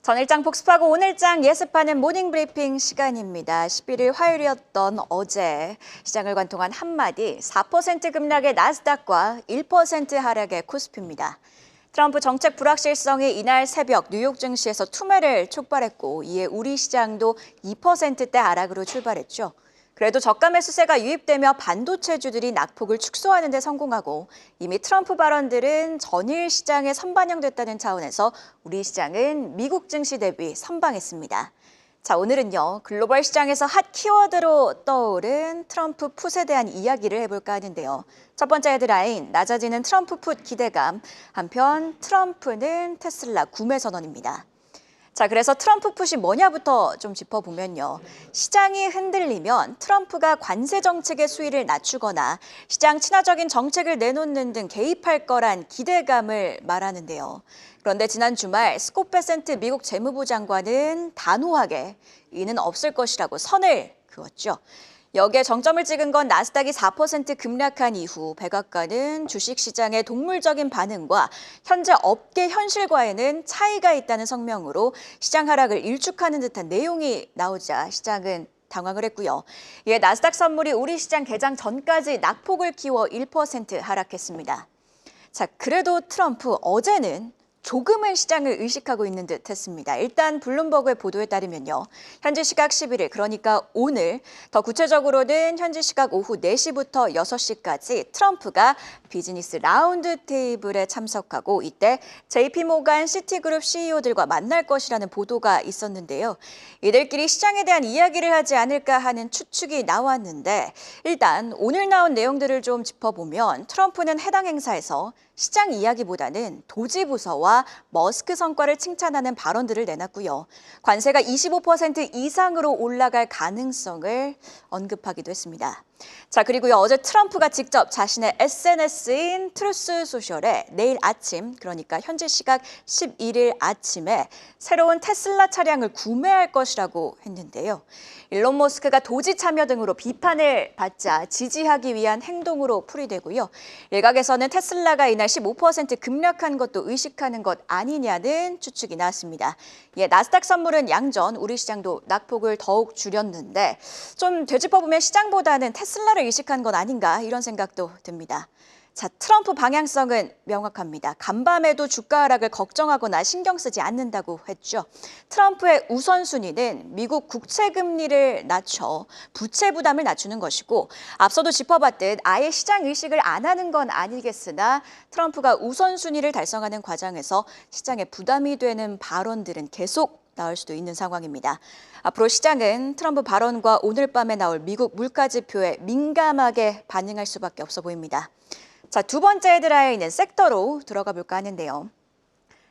전일장 복습하고 오늘장 예습하는 모닝브리핑 시간입니다. 11일 화요일이었던 어제 시장을 관통한 한마디 4% 급락의 나스닥과 1% 하락의 코스피입니다. 트럼프 정책 불확실성이 이날 새벽 뉴욕 증시에서 투매를 촉발했고 이에 우리 시장도 2%대 하락으로 출발했죠. 그래도 저가 매수세가 유입되며 반도체주들이 낙폭을 축소하는 데 성공하고 이미 트럼프 발언들은 전일 시장에 선반영됐다는 차원에서 우리 시장은 미국 증시 대비 선방했습니다. 자, 오늘은요, 글로벌 시장에서 핫 키워드로 떠오른 트럼프 풋에 대한 이야기를 해볼까 하는데요. 첫 번째 헤드라인, 낮아지는 트럼프 풋 기대감. 한편 트럼프는 테슬라 구매 선언입니다. 자, 그래서 트럼프 풋이 뭐냐부터 좀 짚어보면요. 시장이 흔들리면 트럼프가 관세 정책의 수위를 낮추거나 시장 친화적인 정책을 내놓는 등 개입할 거란 기대감을 말하는데요. 그런데 지난 주말 스콧 베센트 미국 재무부 장관은 단호하게 이는 없을 것이라고 선을 그었죠. 여기에 정점을 찍은 건 나스닥이 4% 급락한 이후 백악관은 주식시장의 동물적인 반응과 현재 업계 현실과에는 차이가 있다는 성명으로 시장 하락을 일축하는 듯한 내용이 나오자 시장은 당황을 했고요. 이에 나스닥 선물이 우리 시장 개장 전까지 낙폭을 키워 1% 하락했습니다. 자, 그래도 트럼프 어제는 조금은 시장을 의식하고 있는 듯 했습니다. 일단 블룸버그의 보도에 따르면요. 현지 시각 11일, 그러니까 오늘, 더 구체적으로는 현지 시각 오후 4시부터 6시까지 트럼프가 비즈니스 라운드 테이블에 참석하고 이때 JP모간 시티그룹 CEO들과 만날 것이라는 보도가 있었는데요. 이들끼리 시장에 대한 이야기를 하지 않을까 하는 추측이 나왔는데 일단 오늘 나온 내용들을 좀 짚어보면 트럼프는 해당 행사에서 시장 이야기보다는 도지부서와 머스크 성과를 칭찬하는 발언들을 내놨고요. 관세가 25% 이상으로 올라갈 가능성을 언급하기도 했습니다. 자, 그리고요, 어제 트럼프가 직접 자신의 SNS인 트루스 소셜에 내일 아침, 그러니까 현지 시각 11일 아침에 새로운 테슬라 차량을 구매할 것이라고 했는데요. 일론 머스크가 도지 참여 등으로 비판을 받자 지지하기 위한 행동으로 풀이되고요. 일각에서는 테슬라가 이날 15% 급락한 것도 의식하는 것 아니냐는 추측이 나왔습니다. 예, 나스닥 선물은 양전, 우리 시장도 낙폭을 더욱 줄였는데 좀 되짚어보면 시장보다는 테슬라를 의식한 건 아닌가 이런 생각도 듭니다. 자, 트럼프 방향성은 명확합니다. 간밤에도 주가 하락을 걱정하거나 신경 쓰지 않는다고 했죠. 트럼프의 우선순위는 미국 국채 금리를 낮춰 부채 부담을 낮추는 것이고 앞서도 짚어봤듯 아예 시장 의식을 안 하는 건 아니겠으나 트럼프가 우선순위를 달성하는 과정에서 시장에 부담이 되는 발언들은 계속 나올 수도 있는 상황입니다. 앞으로 시장은 트럼프 발언과 오늘 밤에 나올 미국 물가지표에 민감하게 반응할 수밖에 없어 보입니다. 자, 두 번째 헤드라인은 섹터로 들어가 볼까 하는데요.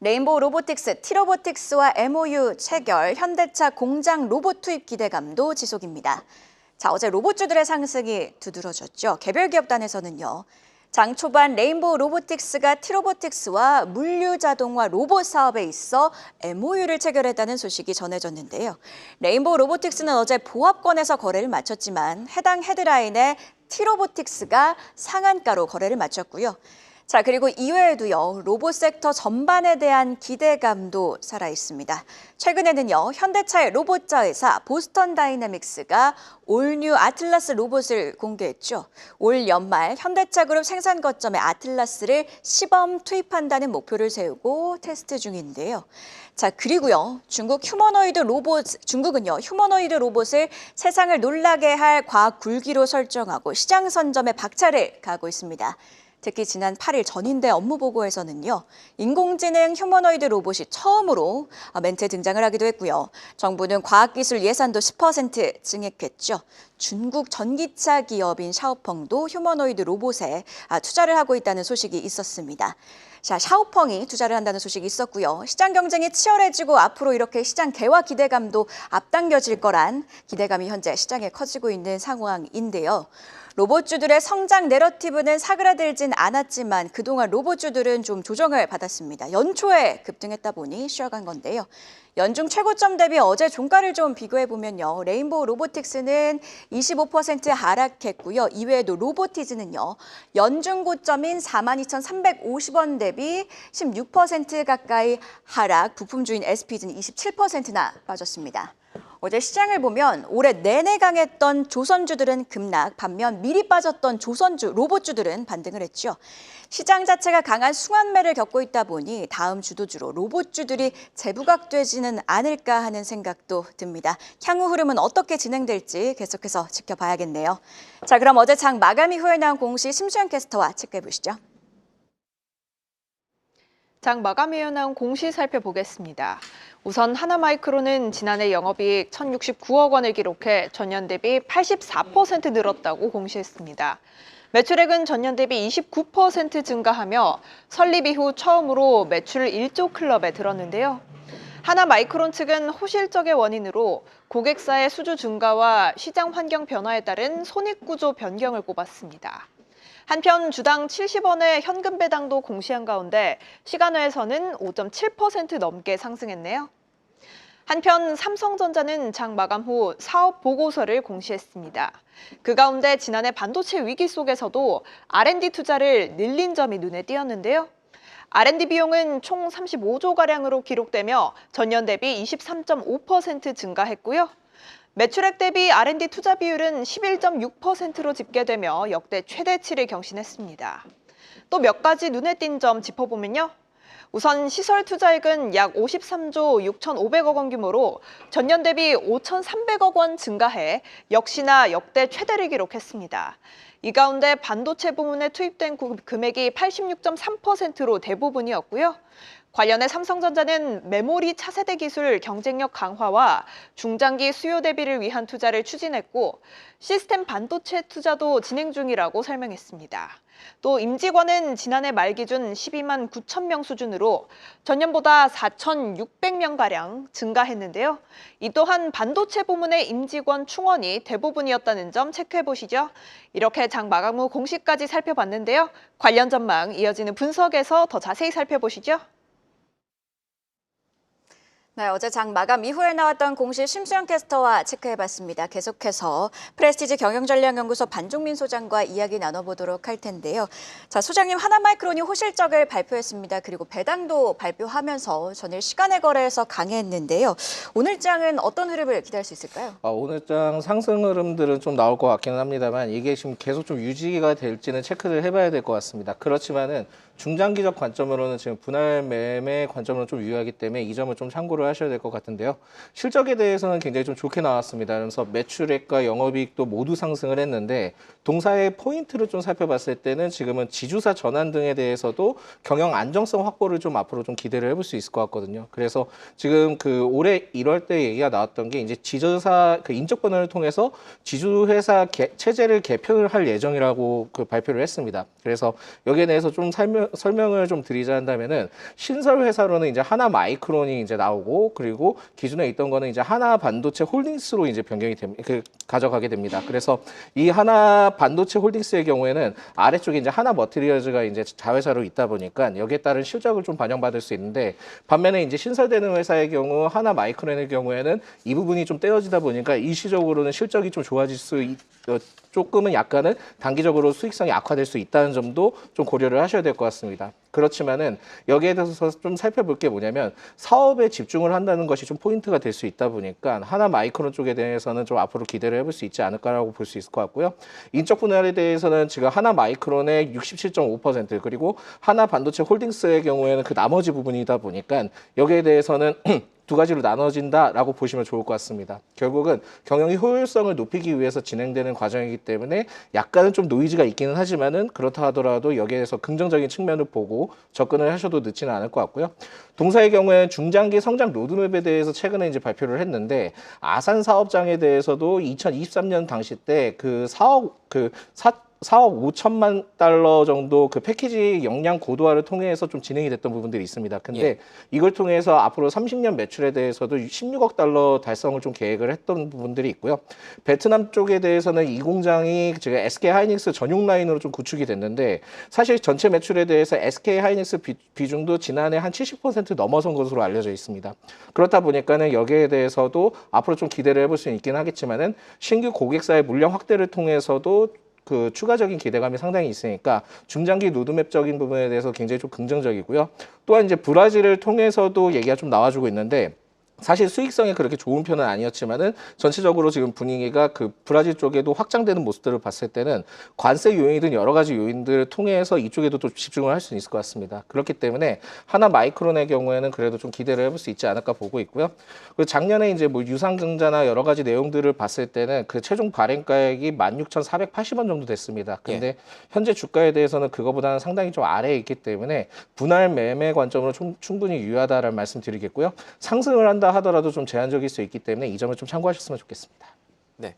레인보우 로보틱스, T로보틱스와 MOU 체결, 현대차 공장 로봇 투입 기대감도 지속입니다. 자, 어제 로봇주들의 상승이 두드러졌죠. 개별 기업단에서는요. 장 초반 레인보우 로보틱스가 T로보틱스와 물류자동화 로봇 사업에 있어 MOU를 체결했다는 소식이 전해졌는데요. 레인보우 로보틱스는 어제 보합권에서 거래를 마쳤지만 해당 헤드라인에 T로보틱스가 상한가로 거래를 마쳤고요. 자, 그리고 이외에도요, 로봇 섹터 전반에 대한 기대감도 살아있습니다. 최근에는요, 현대차의 로봇자 회사 보스턴 다이내믹스가 올뉴 아틀라스 로봇을 공개했죠. 올 연말 현대차 그룹 생산 거점에 아틀라스를 시범 투입한다는 목표를 세우고 테스트 중인데요. 자, 그리고요, 중국은요, 휴머노이드 로봇을 세상을 놀라게 할 과학 굴기로 설정하고 시장 선점에 박차를 가하고 있습니다. 특히 지난 8일 전인대 업무보고에서는요. 인공지능 휴머노이드 로봇이 처음으로 멘트에 등장을 하기도 했고요. 정부는 과학기술 예산도 10% 증액했죠. 중국 전기차 기업인 샤오펑도 휴머노이드 로봇에 투자를 하고 있다는 소식이 있었습니다. 자, 샤오펑이 투자를 한다는 소식이 있었고요. 시장 경쟁이 치열해지고 앞으로 이렇게 시장 개화 기대감도 앞당겨질 거란 기대감이 현재 시장에 커지고 있는 상황인데요. 로봇주들의 성장 내러티브는 사그라들진 않았지만 그동안 로봇주들은 좀 조정을 받았습니다. 연초에 급등했다 보니 쉬어간 건데요. 연중 최고점 대비 어제 종가를 좀 비교해보면요. 레인보우 로보틱스는 25% 하락했고요. 이외에도 로보티즈는요. 연중 고점인 42,350원 대비 대비 16% 가까이 하락, 부품주인 SPG는 27%나 빠졌습니다. 어제 시장을 보면 올해 내내 강했던 조선주들은 급락, 반면 미리 빠졌던 조선주, 로봇주들은 반등을 했죠. 시장 자체가 강한 순환매를 겪고 있다 보니 다음 주도주로 로봇주들이 재부각되지는 않을까 하는 생각도 듭니다. 향후 흐름은 어떻게 진행될지 계속해서 지켜봐야겠네요. 자, 그럼 어제 장 마감 이후에 나온 공시 심수영 캐스터와 체크해보시죠. 장 마감이에 나온 공시 살펴보겠습니다. 우선 하나마이크론은 지난해 영업이익 1,069억 원을 기록해 전년 대비 84% 늘었다고 공시했습니다. 매출액은 전년 대비 29% 증가하며 설립 이후 처음으로 매출 1조 클럽에 들었는데요. 하나마이크론 측은 호실적의 원인으로 고객사의 수주 증가와 시장 환경 변화에 따른 손익구조 변경을 꼽았습니다. 한편 주당 70원의 현금 배당도 공시한 가운데 시간외에서는 5.7% 넘게 상승했네요. 한편 삼성전자는 장 마감 후 사업 보고서를 공시했습니다. 그 가운데 지난해 반도체 위기 속에서도 R&D 투자를 늘린 점이 눈에 띄었는데요. R&D 비용은 총 35조가량으로 기록되며 전년 대비 23.5% 증가했고요. 매출액 대비 R&D 투자 비율은 11.6%로 집계되며 역대 최대치를 경신했습니다. 또 몇 가지 눈에 띈 점 짚어보면요. 우선 시설 투자액은 약 53조 6,500억 원 규모로 전년 대비 5,300억 원 증가해 역시나 역대 최대를 기록했습니다. 이 가운데 반도체 부문에 투입된 금액이 86.3%로 대부분이었고요. 관련해 삼성전자는 메모리 차세대 기술 경쟁력 강화와 중장기 수요 대비를 위한 투자를 추진했고 시스템 반도체 투자도 진행 중이라고 설명했습니다. 또 임직원은 지난해 말 기준 12만 9천 명 수준으로 전년보다 4,600명가량 증가했는데요. 이 또한 반도체 부문의 임직원 충원이 대부분이었다는 점 체크해보시죠. 이렇게 장 마감 후 공시까지 살펴봤는데요. 관련 전망 이어지는 분석에서 더 자세히 살펴보시죠. 네, 어제 장 마감 이후에 나왔던 공시 심수영 캐스터와 체크해봤습니다. 계속해서 프레스티지 경영전략연구소 반종민 소장과 이야기 나눠보도록 할 텐데요. 자, 소장님, 하나마이크론이 호실적을 발표했습니다. 그리고 배당도 발표하면서 전일 시간의 거래에서 강했는데요. 오늘 장은 어떤 흐름을 기대할 수 있을까요? 오늘 장 상승 흐름들은 좀 나올 것 같기는 합니다만 이게 지금 계속 좀 유지가 될지는 체크를 해봐야 될 것 같습니다. 그렇지만은 중장기적 관점으로는 지금 분할 매매 관점으로 좀 유효하기 때문에 이 점을 좀 참고를 하셔야 될 것 같은데요. 실적에 대해서는 굉장히 좀 좋게 나왔습니다. 그래서 매출액과 영업이익도 모두 상승을 했는데 동사의 포인트를 좀 살펴봤을 때는 지금은 지주사 전환 등에 대해서도 경영 안정성 확보를 좀 앞으로 좀 기대를 해볼 수 있을 것 같거든요. 그래서 지금 그 올해 1월 때 얘기가 나왔던 게 이제 지주사 그 인적 변화를 통해서 지주회사 체제를 개편을 할 예정이라고 그 발표를 했습니다. 그래서 여기에 대해서 좀 설명을 좀 드리자 한다면은 신설 회사로는 이제 하나 마이크론이 이제 나오고 그리고 기존에 있던 거는 이제 하나 반도체 홀딩스로 이제 변경이 가져가게 됩니다. 그래서 이 하나 반도체 홀딩스의 경우에는 아래쪽에 이제 하나 머티리얼즈가 이제 자회사로 있다 보니까 여기에 따른 실적을 좀 반영받을 수 있는데 반면에 이제 신설되는 회사의 경우 하나 마이크론의 경우에는 이 부분이 좀 떼어지다 보니까 일시적으로는 실적이 좀 좋아질 조금은 약간은 단기적으로 수익성이 악화될 수 있다는 점도 좀 고려를 하셔야 될 것 같습니다. 그렇지만은 여기에 대해서 좀 살펴볼 게 뭐냐면 사업에 집중을 한다는 것이 좀 포인트가 될 수 있다 보니까 하나 마이크론 쪽에 대해서는 좀 앞으로 기대를 해볼 수 있지 않을까라고 볼 수 있을 것 같고요. 인적 분할에 대해서는 지금 하나 마이크론의 67.5% 그리고 하나 반도체 홀딩스의 경우에는 그 나머지 부분이다 보니까 여기에 대해서는 두 가지로 나눠진다라고 보시면 좋을 것 같습니다. 결국은 경영의 효율성을 높이기 위해서 진행되는 과정이기 때문에 약간은 좀 노이즈가 있기는 하지만은 그렇다 하더라도 여기에서 긍정적인 측면을 보고 접근을 하셔도 늦지는 않을 것 같고요. 동사의 경우에 중장기 성장 로드맵에 대해서 최근에 이제 발표를 했는데 아산 사업장에 대해서도 2023년 당시 때 그 4억 5천만 달러 정도 그 패키지 역량 고도화를 통해서 좀 진행이 됐던 부분들이 있습니다. 근데 이걸 통해서 앞으로 30년 매출에 대해서도 16억 달러 달성을 좀 계획을 했던 부분들이 있고요. 베트남 쪽에 대해서는 이 공장이 지금 SK 하이닉스 전용 라인으로 좀 구축이 됐는데 사실 전체 매출에 대해서 SK 하이닉스 비중도 지난해 한 70% 넘어선 것으로 알려져 있습니다. 그렇다 보니까는 여기에 대해서도 앞으로 좀 기대를 해볼 수 있긴 하겠지만은 신규 고객사의 물량 확대를 통해서도 그 추가적인 기대감이 상당히 있으니까 중장기 로드맵적인 부분에 대해서 굉장히 좀 긍정적이고요. 또한 이제 브라질을 통해서도 얘기가 좀 나와주고 있는데 사실 수익성이 그렇게 좋은 편은 아니었지만은 전체적으로 지금 분위기가 그 브라질 쪽에도 확장되는 모습들을 봤을 때는 관세 요인이든 여러 가지 요인들을 통해서 이쪽에도 또 집중을 할 수 있을 것 같습니다. 그렇기 때문에 하나 마이크론의 경우에는 그래도 좀 기대를 해볼 수 있지 않을까 보고 있고요. 그리고 작년에 이제 뭐 유상증자나 여러 가지 내용들을 봤을 때는 그 최종 발행가액이 16,480원 정도 됐습니다. 근데 현재 주가에 대해서는 그거보다는 상당히 좀 아래에 있기 때문에 분할 매매 관점으로 충분히 유효하다라는 말씀 드리겠고요. 상승을 한다 하더라도 좀 제한적일 수 있기 때문에 이 점을 좀 참고하셨으면 좋겠습니다. 네,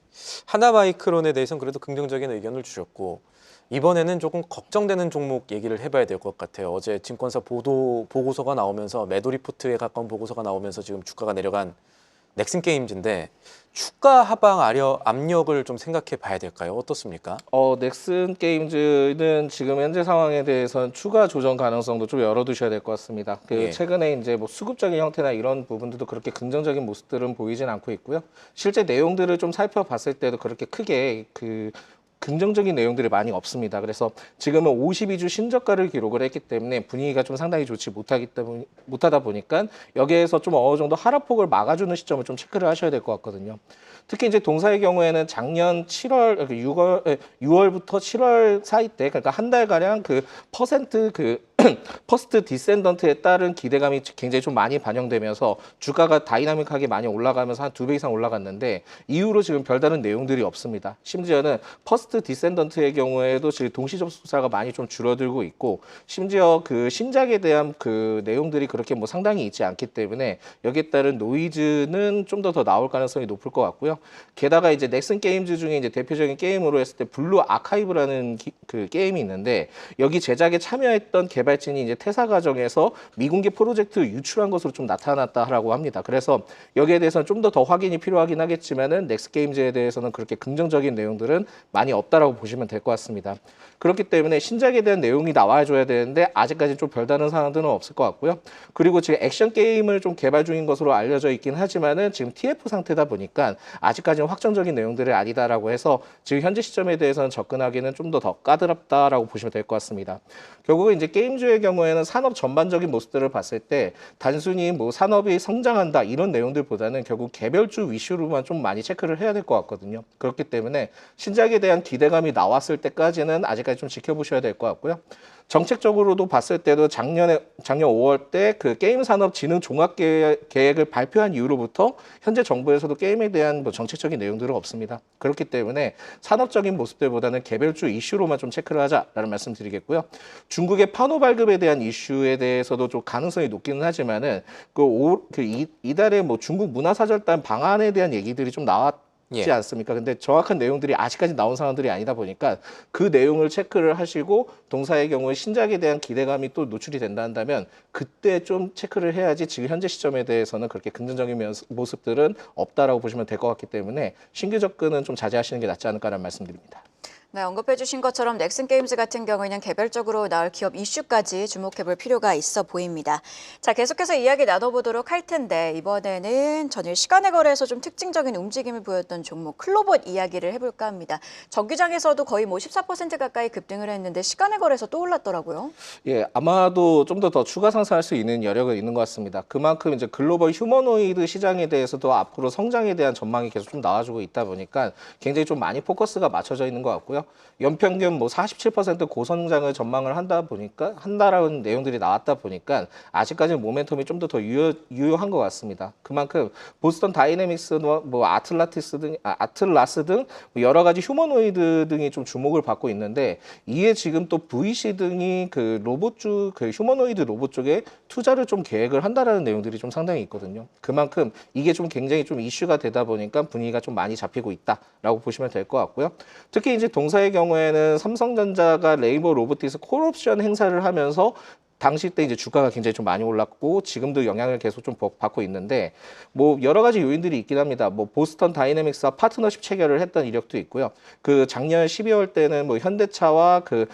하나마이크론에 대해서는 그래도 긍정적인 의견을 주셨고 이번에는 조금 걱정되는 종목 얘기를 해봐야 될 것 같아요. 어제 증권사 보고서가 나오면서 매도 리포트에 가까운 보고서가 나오면서 지금 주가가 내려간 넥슨게임즈인데 주가 하방 압력을 좀 생각해 봐야 될까요? 어떻습니까? 넥슨 게임즈는 지금 현재 상황에 대해서는 추가 조정 가능성도 좀 열어두셔야 될 것 같습니다. 예. 최근에 이제 뭐 수급적인 형태나 이런 부분들도 그렇게 긍정적인 모습들은 보이진 않고 있고요. 실제 내용들을 좀 살펴봤을 때도 그렇게 크게 긍정적인 내용들이 많이 없습니다. 그래서 지금은 52주 신저가를 기록을 했기 때문에 분위기가 좀 상당히 좋지 못하다 보니까 여기에서 좀 어느 정도 하락폭을 막아주는 시점을 좀 체크를 하셔야 될 것 같거든요. 특히 이제 동사의 경우에는 작년 6월부터 7월 사이 때, 그러니까 한 달가량 퍼센트 퍼스트 디센던트에 따른 기대감이 굉장히 좀 많이 반영되면서 주가가 다이나믹하게 많이 올라가면서 한 2배 이상 올라갔는데 이후로 지금 별다른 내용들이 없습니다. 심지어는 퍼스트 디센던트의 경우에도 지금 동시 접속사가 많이 좀 줄어들고 있고 심지어 그 신작에 대한 그 내용들이 그렇게 뭐 상당히 있지 않기 때문에 여기에 따른 노이즈는 좀 더 나올 가능성이 높을 것 같고요. 게다가 이제 넥슨 게임즈 중에 이제 대표적인 게임으로 했을 때 블루 아카이브라는 그 게임이 있는데 여기 제작에 참여했던 개발진이 이제 퇴사 과정에서 미공개 프로젝트를 유출한 것으로 좀 나타났다라고 합니다. 그래서 여기에 대해서는 좀 더 확인이 필요하긴 하겠지만은 넥슨 게임즈에 대해서는 그렇게 긍정적인 내용들은 많이 없다라고 보시면 될 것 같습니다. 그렇기 때문에 신작에 대한 내용이 나와줘야 되는데 아직까지 좀 별다른 사항들은 없을 것 같고요. 그리고 지금 액션 게임을 좀 개발 중인 것으로 알려져 있긴 하지만은 지금 TF 상태다 보니까 아직까지는 확정적인 내용들이 아니다라고 해서 지금 현재 시점에 대해서는 접근하기는 좀 더 까다롭다라고 보시면 될 것 같습니다. 결국은 이제 게임주의 경우에는 산업 전반적인 모습들을 봤을 때 단순히 뭐 산업이 성장한다 이런 내용들보다는 결국 개별주 위주로만 좀 많이 체크를 해야 될 것 같거든요. 그렇기 때문에 신작에 대한 기대감이 나왔을 때까지는 아직까지 좀 지켜보셔야 될 것 같고요. 정책적으로도 봤을 때도 작년 5월 때 그 게임 산업 진흥 종합 계획을 발표한 이후로부터 현재 정부에서도 게임에 대한 뭐 정책적인 내용들은 없습니다. 그렇기 때문에 산업적인 모습들보다는 개별주 이슈로만 좀 체크를 하자라는 말씀드리겠고요. 중국의 판호 발급에 대한 이슈에 대해서도 좀 가능성이 높기는 하지만은 이달에 뭐 중국 문화사절단 방안에 대한 얘기들이 좀 나왔지 않습니까? 근데 정확한 내용들이 아직까지 나온 상황들이 아니다 보니까 그 내용을 체크를 하시고 동사의 경우에 신작에 대한 기대감이 또 노출이 된다 한다면 그때 좀 체크를 해야지 지금 현재 시점에 대해서는 그렇게 긍정적인 모습들은 없다라고 보시면 될 것 같기 때문에 신규 접근은 좀 자제하시는 게 낫지 않을까라는 말씀드립니다. 네, 언급해 주신 것처럼 넥슨 게임즈 같은 경우에는 개별적으로 나올 기업 이슈까지 주목해 볼 필요가 있어 보입니다. 자, 계속해서 이야기 나눠보도록 할 텐데 이번에는 전일 시간의 거래에서 좀 특징적인 움직임을 보였던 종목 클로봇 이야기를 해볼까 합니다. 정규장에서도 거의 뭐 14% 가까이 급등을 했는데 시간의 거래에서 또 올랐더라고요. 예, 아마도 좀 더 추가 상승할 수 있는 여력은 있는 것 같습니다. 그만큼 이제 글로벌 휴머노이드 시장에 대해서도 앞으로 성장에 대한 전망이 계속 좀 나와주고 있다 보니까 굉장히 좀 많이 포커스가 맞춰져 있는 것 같고요. 연평균 뭐 47% 고성장을 전망을 한다라는 내용들이 나왔다 보니까 아직까지는 모멘텀이 좀 더 유효한 것 같습니다. 그만큼 보스턴 다이내믹스, 뭐 아틀라스 등 여러 가지 휴머노이드 등이 좀 주목을 받고 있는데 이에 지금 또 VC 등이 그 로봇주, 그 휴머노이드 로봇 쪽에 투자를 좀 계획을 한다라는 내용들이 좀 상당히 있거든요. 그만큼 이게 좀 굉장히 좀 이슈가 되다 보니까 분위기가 좀 많이 잡히고 있다라고 보시면 될 것 같고요. 특히 이제 동사의 경우에는 삼성전자가 레이버 로보틱스 콜옵션 행사를 하면서 당시 때 이제 주가가 굉장히 좀 많이 올랐고 지금도 영향을 계속 좀 받고 있는데 뭐 여러 가지 요인들이 있긴 합니다. 뭐 보스턴 다이내믹스와 파트너십 체결을 했던 이력도 있고요. 그 작년 12월 때는 뭐 현대차와 그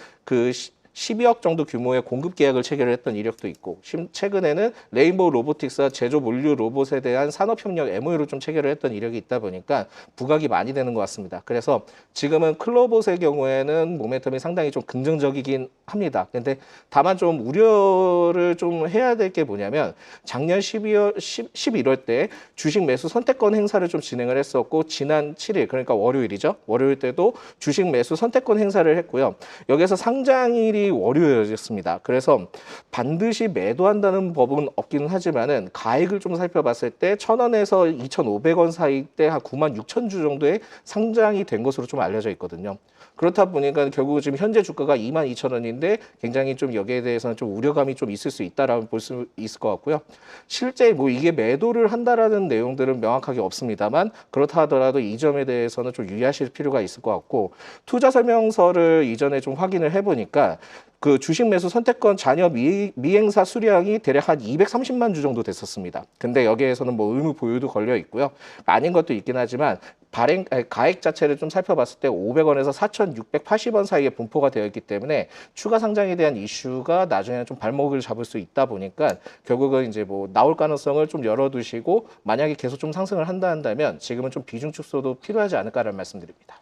12억 정도 규모의 공급 계약을 체결을 했던 이력도 있고 최근에는 레인보우 로보틱스와 제조 물류 로봇에 대한 산업협력 MOU를 좀 체결을 했던 이력이 있다 보니까 부각이 많이 되는 것 같습니다. 그래서 지금은 클로봇의 경우에는 모멘텀이 상당히 좀 긍정적이긴 합니다. 근데 다만 좀 우려를 좀 해야 될 게 뭐냐면 작년 11월 때 주식 매수 선택권 행사를 좀 진행을 했었고 지난 7일 그러니까 월요일이죠. 월요일 때도 주식 매수 선택권 행사를 했고요. 여기서 상장일이 월요일이었습니다. 그래서 반드시 매도한다는 법은 없기는 하지만은 가액을 좀 살펴봤을 때 1,000원에서 2,500원 사이 때 한 96,000주 정도의 상장이 된 것으로 좀 알려져 있거든요. 그렇다 보니까 결국 지금 현재 주가가 22,000원인데 굉장히 좀 여기에 대해서는 좀 우려감이 좀 있을 수 있다라고 볼 수 있을 것 같고요. 실제 뭐 이게 매도를 한다라는 내용들은 명확하게 없습니다만 그렇다 하더라도 이 점에 대해서는 좀 유의하실 필요가 있을 것 같고 투자 설명서를 이전에 좀 확인을 해보니까 그 주식 매수 선택권 잔여 미행사 수량이 대략 한 230만 주 정도 됐었습니다. 근데 여기에서는 뭐 의무 보유도 걸려 있고요. 아닌 것도 있긴 하지만 가액 자체를 좀 살펴봤을 때 500원에서 4,680원 사이에 분포가 되어 있기 때문에 추가 상장에 대한 이슈가 나중에 좀 발목을 잡을 수 있다 보니까 결국은 이제 뭐 나올 가능성을 좀 열어두시고 만약에 계속 좀 상승을 한다면 지금은 좀 비중 축소도 필요하지 않을까라는 말씀드립니다.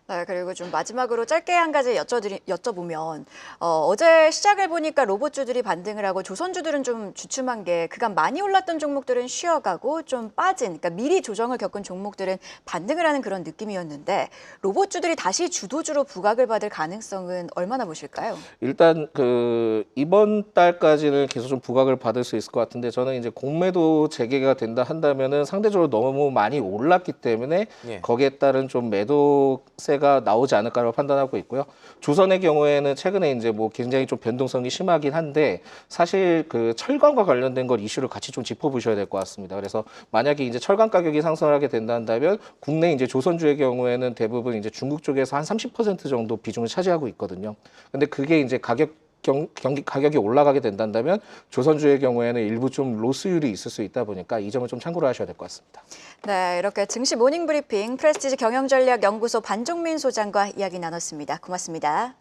네, 그리고 좀 마지막으로 짧게 한 가지 여쭤보면 어제 시작을 보니까 로봇주들이 반등을 하고 조선주들은 좀 주춤한 게 그간 많이 올랐던 종목들은 쉬어가고 좀 빠진 그러니까 미리 조정을 겪은 종목들은 반등을 하는 그런 느낌이었는데 로봇주들이 다시 주도주로 부각을 받을 가능성은 얼마나 보실까요? 일단 그 이번 달까지는 계속 좀 부각을 받을 수 있을 것 같은데 저는 이제 공매도 재개가 된다 한다면은 상대적으로 너무 많이 올랐기 때문에 예. 거기에 따른 좀 매도세가 나오지 않을까라고 판단하고 있고요. 조선의 경우에는 최근에 이제 뭐 굉장히 좀 변동성이 심하긴 한데 사실 그 철강과 관련된 걸 이슈를 같이 좀 짚어보셔야 될 것 같습니다. 그래서 만약에 이제 철강 가격이 상승하게 된다면 국내 이제 조선주의 경우에는 대부분 이제 중국 쪽에서 한 30% 정도 비중을 차지하고 있거든요. 근데 그게 이제 가격이 올라가게 된다면 조선주의 경우에는 일부 좀 로스율이 있을 수 있다 보니까 이 점을 좀 참고를 하셔야 될 것 같습니다. 네, 이렇게 증시 모닝 브리핑 프레스티지 경영전략연구소 반종민 소장과 이야기 나눴습니다. 고맙습니다.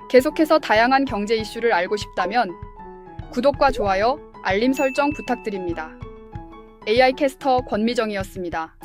계속해서 다양한 경제 이슈를 알고 싶다면 구독과 좋아요, 알림 설정 부탁드립니다. AI 캐스터 권미정이었습니다.